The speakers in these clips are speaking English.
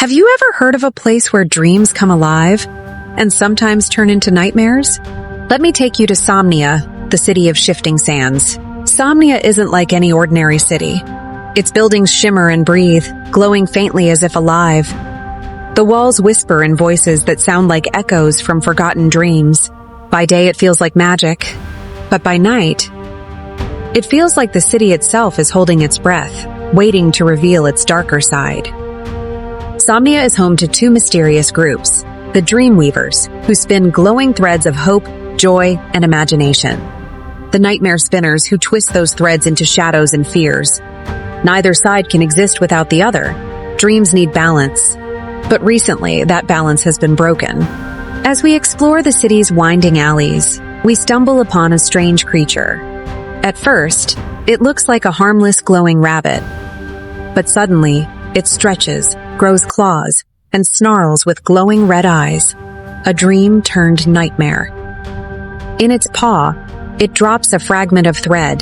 Have you ever heard of a place where dreams come alive and sometimes turn into nightmares? Let me take you to Somnia, the city of shifting sands. Somnia isn't like any ordinary city. Its buildings shimmer and breathe, glowing faintly as if alive. The walls whisper in voices that sound like echoes from forgotten dreams. By day it feels like magic, but by night, it feels like the city itself is holding its breath, waiting to reveal its darker side. Somnia is home to two mysterious groups, the Dreamweavers, who spin glowing threads of hope, joy, and imagination. The Nightmare Spinners, who twist those threads into shadows and fears. Neither side can exist without the other. Dreams need balance. But recently, that balance has been broken. As we explore the city's winding alleys, we stumble upon a strange creature. At first, it looks like a harmless glowing rabbit. But suddenly, it stretches, grows claws, and snarls with glowing red eyes. A dream turned nightmare. In its paw, it drops a fragment of thread.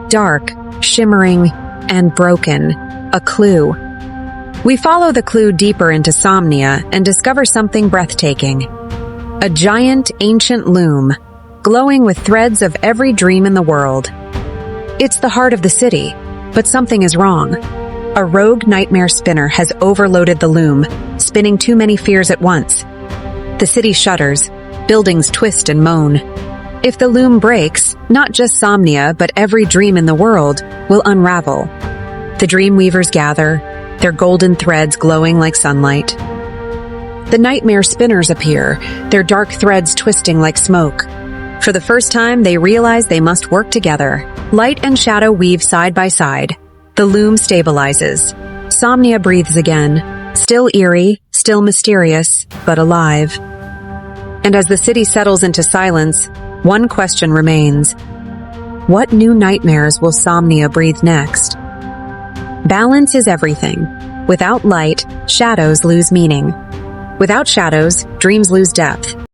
Dark, shimmering, and broken. A clue. We follow the clue deeper into Somnia and discover something breathtaking. A giant, ancient loom, glowing with threads of every dream in the world. It's the heart of the city, but something is wrong. A rogue nightmare spinner has overloaded the loom, spinning too many fears at once. The city shudders, buildings twist and moan. If the loom breaks, not just Somnia, but every dream in the world will unravel. The Dreamweavers gather, their golden threads glowing like sunlight. The nightmare spinners appear, their dark threads twisting like smoke. For the first time, they realize they must work together. Light and shadow weave side by side. The loom stabilizes. Somnia breathes again, still eerie, still mysterious, but alive. And as the city settles into silence, one question remains. What new nightmares will Somnia breathe next? Balance is everything. Without light, shadows lose meaning. Without shadows, dreams lose depth.